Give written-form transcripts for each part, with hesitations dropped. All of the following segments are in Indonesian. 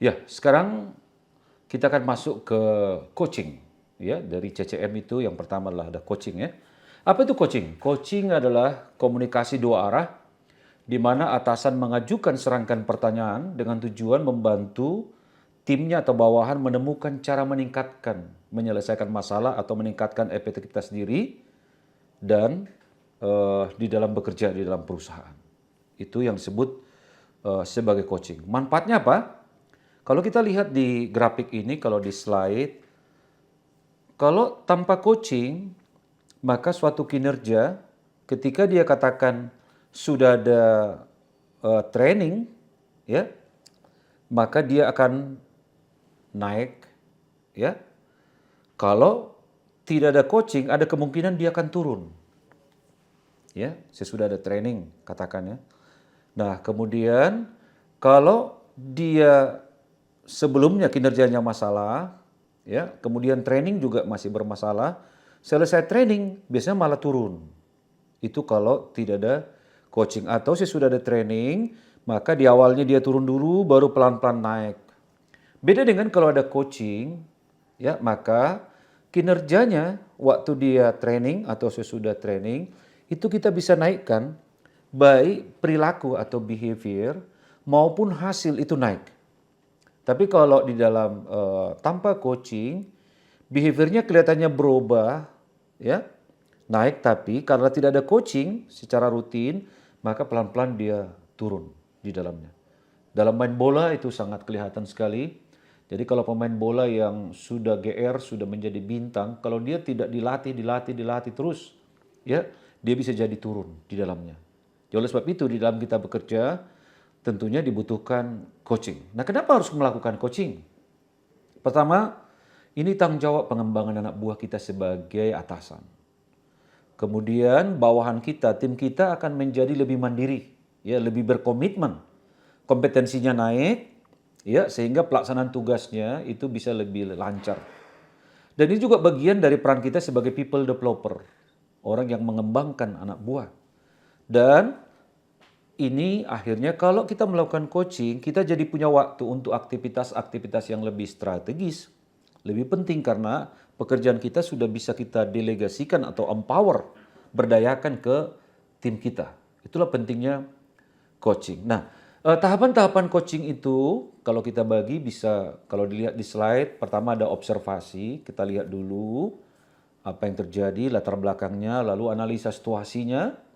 Ya, sekarang kita akan masuk ke coaching. Ya, dari CCM itu yang pertama adalah ada coaching ya. Apa itu coaching? Coaching adalah komunikasi dua arah di mana atasan mengajukan serangkaian pertanyaan dengan tujuan membantu timnya atau bawahan menemukan cara meningkatkan, menyelesaikan masalah atau meningkatkan efektivitas diri dan di dalam bekerja di dalam perusahaan. Itu yang disebut sebagai coaching. Manfaatnya apa? Kalau kita lihat di grafik ini, kalau di slide, kalau tanpa coaching, maka suatu kinerja ketika dia katakan sudah ada training, ya, maka dia akan naik, ya. Kalau tidak ada coaching, ada kemungkinan dia akan turun, ya. Sesudah ada training, katakan ya. Nah, kemudian kalau dia sebelumnya kinerjanya masalah, ya, kemudian training juga masih bermasalah, selesai training biasanya malah turun. Itu kalau tidak ada coaching atau sesudah ada training, maka di awalnya dia turun dulu baru pelan-pelan naik. Beda dengan kalau ada coaching, ya, maka kinerjanya waktu dia training atau sesudah training itu kita bisa naikkan baik perilaku atau behavior maupun hasil itu naik. Tapi kalau di dalam tanpa coaching, behaviornya kelihatannya berubah, ya, naik, tapi karena tidak ada coaching secara rutin, maka pelan-pelan dia turun di dalamnya. Dalam main bola itu sangat kelihatan sekali. Jadi kalau pemain bola yang sudah GR, sudah menjadi bintang, kalau dia tidak dilatih terus, ya, dia bisa jadi turun di dalamnya. Oleh sebab itu di dalam kita bekerja, tentunya dibutuhkan coaching. Nah, kenapa harus melakukan coaching? Pertama, ini tanggung jawab pengembangan anak buah kita sebagai atasan. Kemudian bawahan kita, tim kita akan menjadi lebih mandiri, ya, lebih berkomitmen. Kompetensinya naik, ya, sehingga pelaksanaan tugasnya itu bisa lebih lancar. Dan ini juga bagian dari peran kita sebagai people developer, orang yang mengembangkan anak buah. Dan ini akhirnya kalau kita melakukan coaching, kita jadi punya waktu untuk aktivitas-aktivitas yang lebih strategis, lebih penting karena pekerjaan kita sudah bisa kita delegasikan atau empower, berdayakan ke tim kita. Itulah pentingnya coaching. Nah, tahapan-tahapan coaching itu kalau kita bagi bisa, kalau dilihat di slide, pertama ada observasi, kita lihat dulu apa yang terjadi, latar belakangnya, lalu analisa situasinya,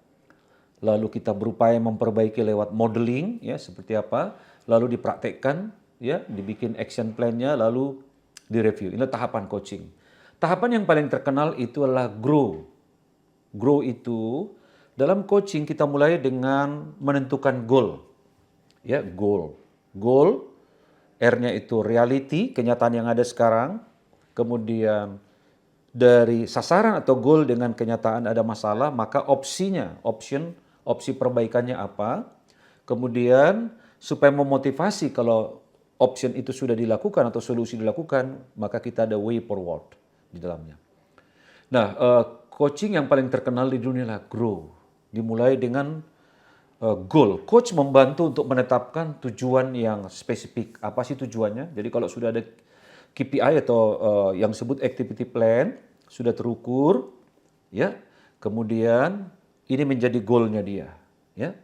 lalu kita berupaya memperbaiki lewat modeling, ya, seperti apa, lalu dipraktekkan, ya, dibikin action plan-nya, lalu direview. Ini tahapan coaching. Tahapan yang paling terkenal itu adalah grow. Grow itu dalam coaching kita mulai dengan menentukan goal. Ya, goal. Goal, R-nya itu reality, kenyataan yang ada sekarang. Kemudian dari sasaran atau goal dengan kenyataan ada masalah, maka opsinya, opsi perbaikannya apa. Kemudian supaya memotivasi kalau option itu sudah dilakukan atau solusi dilakukan, maka kita ada way forward di dalamnya. Nah, coaching yang paling terkenal di dunia adalah Grow. Dimulai dengan goal. Coach membantu untuk menetapkan tujuan yang spesifik. Apa sih tujuannya? Jadi kalau sudah ada KPI atau yang disebut activity plan sudah terukur, ya. Kemudian ini menjadi goalnya dia, ya.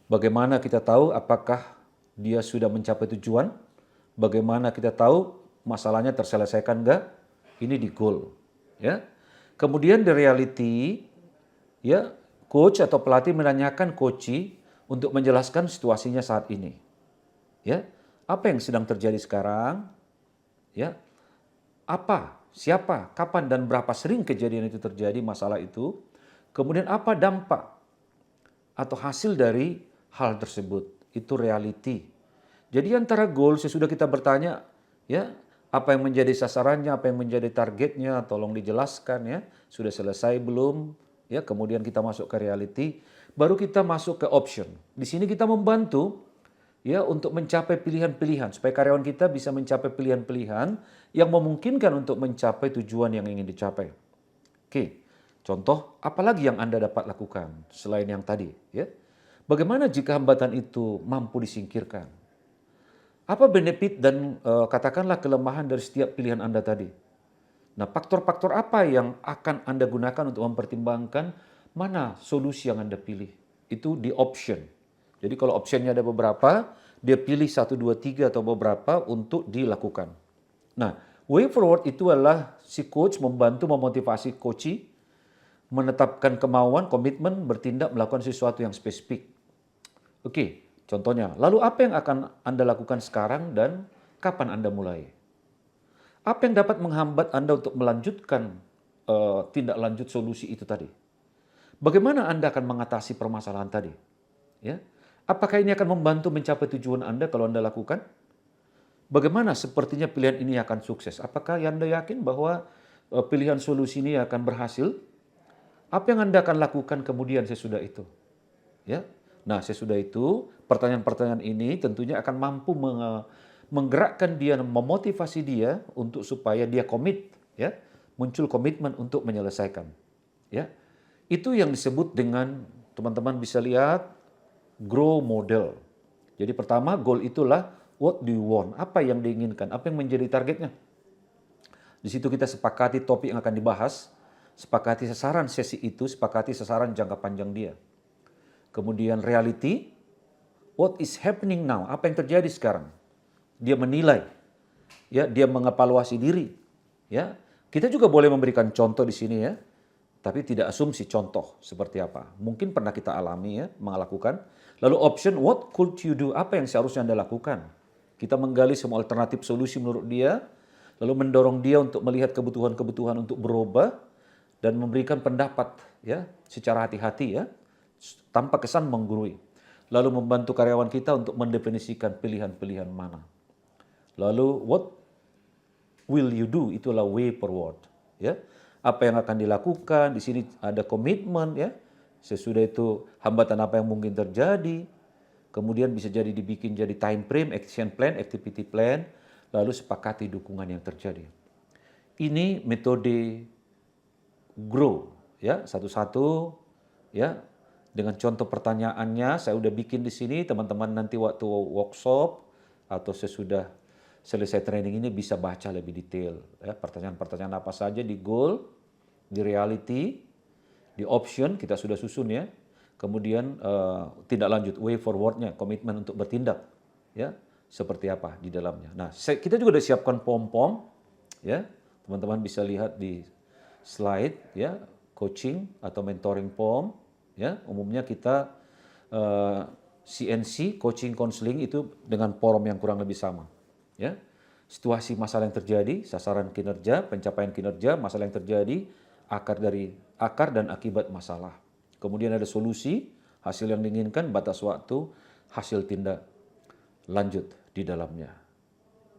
Bagaimana kita tahu apakah dia sudah mencapai tujuan? Bagaimana kita tahu masalahnya terselesaikan enggak? Ini di goal, ya. Kemudian di reality, ya, coach atau pelatih menanyakan coachee untuk menjelaskan situasinya saat ini. Ya, apa yang sedang terjadi sekarang? Ya, apa, siapa, kapan dan berapa sering kejadian itu terjadi, masalah itu? Kemudian apa dampak atau hasil dari hal tersebut? Itu reality. Jadi antara goal sesudah kita bertanya, ya, apa yang menjadi sasarannya, apa yang menjadi targetnya, tolong dijelaskan ya, sudah selesai belum? Ya, kemudian kita masuk ke reality, baru kita masuk ke option. Di sini kita membantu ya untuk mencapai pilihan-pilihan supaya karyawan kita bisa mencapai pilihan-pilihan yang memungkinkan untuk mencapai tujuan yang ingin dicapai. Oke. Contoh, apalagi yang Anda dapat lakukan selain yang tadi, ya? Bagaimana jika hambatan itu mampu disingkirkan? Apa benefit dan katakanlah kelemahan dari setiap pilihan Anda tadi? Nah, faktor-faktor apa yang akan Anda gunakan untuk mempertimbangkan mana solusi yang Anda pilih? Itu di option. Jadi kalau optionnya ada beberapa, dia pilih 1, 2, 3 atau beberapa untuk dilakukan. Nah, way forward itu adalah si coach membantu memotivasi coachee menetapkan kemauan, komitmen, bertindak, melakukan sesuatu yang spesifik. Oke, contohnya. Lalu apa yang akan Anda lakukan sekarang dan kapan Anda mulai? Apa yang dapat menghambat Anda untuk melanjutkan tindak lanjut solusi itu tadi? Bagaimana Anda akan mengatasi permasalahan tadi? Ya, apakah ini akan membantu mencapai tujuan Anda kalau Anda lakukan? Bagaimana sepertinya pilihan ini akan sukses? Apakah Anda yakin bahwa pilihan solusi ini akan berhasil? Apa yang Anda akan lakukan kemudian sesudah itu? Ya. Nah, sesudah itu pertanyaan-pertanyaan ini tentunya akan mampu menggerakkan dia, memotivasi dia untuk supaya dia komit, ya, muncul komitmen untuk menyelesaikan, ya. Itu yang disebut dengan teman-teman bisa lihat grow model. Jadi pertama goal itulah what do you want, apa yang diinginkan, apa yang menjadi targetnya. Di situ kita sepakati topik yang akan dibahas, sepakati sasaran sesi itu, sepakati sasaran jangka panjang dia. Kemudian reality, what is happening now, apa yang terjadi sekarang. Dia menilai, ya, dia mengevaluasi diri, ya. Kita juga boleh memberikan contoh di sini, ya, tapi tidak asumsi contoh seperti apa. Mungkin pernah kita alami, ya, melakukan. Lalu option, what could you do, apa yang seharusnya Anda lakukan. Kita menggali semua alternatif solusi menurut dia, lalu mendorong dia untuk melihat kebutuhan-kebutuhan untuk berubah dan memberikan pendapat, ya, secara hati-hati, ya, tanpa kesan menggurui. Lalu membantu karyawan kita untuk mendefinisikan pilihan-pilihan mana. Lalu what will you do, itulah way forward, ya. Apa yang akan dilakukan, di sini ada komitmen, ya. Sesudah itu hambatan apa yang mungkin terjadi. Kemudian bisa jadi dibikin jadi time frame, action plan, activity plan, lalu sepakati dukungan yang terjadi. Ini metode grow, ya, satu-satu, ya. Dengan contoh pertanyaannya saya udah bikin di sini, teman-teman nanti waktu workshop atau sesudah selesai training ini bisa baca lebih detail, ya, pertanyaan-pertanyaan apa saja di goal, di reality, di option kita sudah susun, ya. Kemudian tindak lanjut way forward-nya, komitmen untuk bertindak, ya, seperti apa di dalamnya. Nah, kita juga sudah siapkan pom-pom, ya. Teman-teman bisa lihat di slide, ya, coaching atau mentoring pom, ya. Umumnya kita CNC, coaching counseling itu dengan forum yang kurang lebih sama, ya. Situasi masalah yang terjadi, sasaran kinerja, pencapaian kinerja, masalah yang terjadi, akar dan akibat masalah. Kemudian ada solusi, hasil yang diinginkan, batas waktu, hasil tindak lanjut di dalamnya,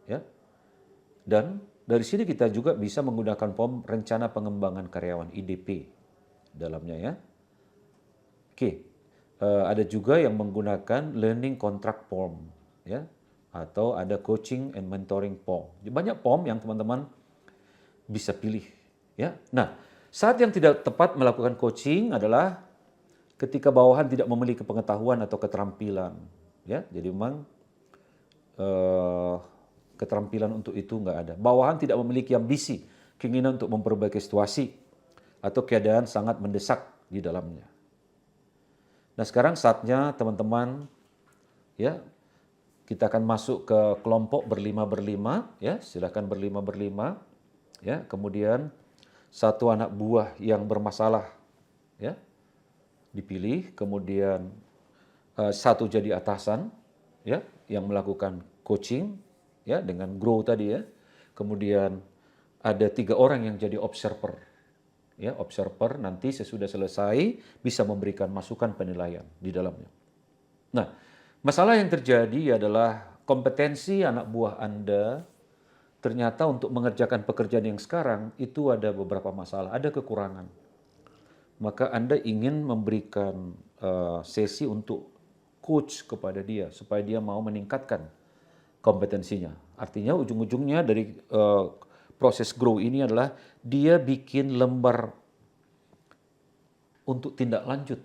ya. Dan dari sini kita juga bisa menggunakan POM rencana pengembangan karyawan IDP dalamnya, ya. Oke, ada juga yang menggunakan learning contract form, ya, atau ada coaching and mentoring form. Banyak form yang teman-teman bisa pilih, ya. Nah, saat yang tidak tepat melakukan coaching adalah ketika bawahan tidak memiliki pengetahuan atau keterampilan, ya. Jadi memang keterampilan untuk itu nggak ada. Bawahan tidak memiliki ambisi, keinginan untuk memperbaiki situasi atau keadaan sangat mendesak di dalamnya. Nah, sekarang saatnya teman-teman, ya, kita akan masuk ke kelompok berlima, ya. Silakan berlima, ya. Kemudian satu anak buah yang bermasalah, ya, dipilih. Kemudian satu jadi atasan, ya, yang melakukan coaching, ya, dengan grow tadi, ya. Kemudian ada 3 orang yang jadi observer. Ya, observer nanti sesudah selesai bisa memberikan masukan penilaian di dalamnya. Nah, masalah yang terjadi adalah kompetensi anak buah Anda ternyata untuk mengerjakan pekerjaan yang sekarang itu ada beberapa masalah, ada kekurangan. Maka Anda ingin memberikan sesi untuk coach kepada dia supaya dia mau meningkatkan kompetensinya. Artinya ujung-ujungnya dari proses grow ini adalah dia bikin lembar untuk tindak lanjut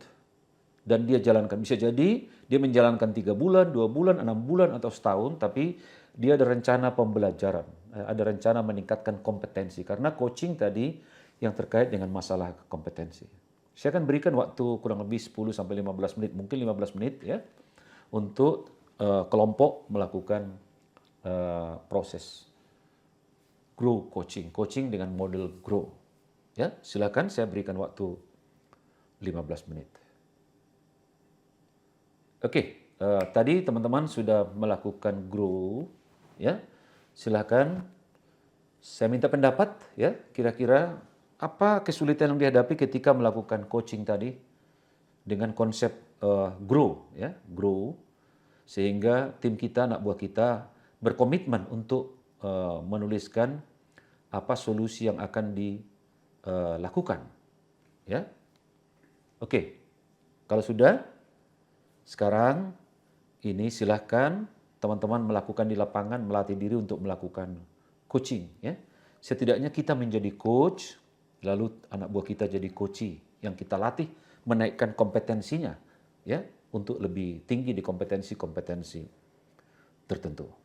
dan dia jalankan. Bisa jadi dia menjalankan 3 bulan, 2 bulan, 6 bulan, atau setahun, tapi dia ada rencana pembelajaran, ada rencana meningkatkan kompetensi. Karena coaching tadi yang terkait dengan masalah kompetensi. Saya akan berikan waktu kurang lebih 10 sampai 15 menit, mungkin 15 menit ya, untuk kelompok melakukan proses grow coaching dengan model grow. Ya, silakan saya berikan waktu 15 menit. Oke, tadi teman-teman sudah melakukan grow, ya. Silakan saya minta pendapat, ya. Kira-kira apa kesulitan yang dihadapi ketika melakukan coaching tadi dengan konsep grow, ya, grow, sehingga tim kita, anak buah kita berkomitmen untuk menuliskan apa solusi yang akan dilakukan, ya. Oke, kalau sudah, sekarang ini silahkan teman-teman melakukan di lapangan, melatih diri untuk melakukan coaching. Ya. Setidaknya kita menjadi coach, lalu anak buah kita jadi coachee yang kita latih menaikkan kompetensinya, ya, untuk lebih tinggi di kompetensi-kompetensi tertentu.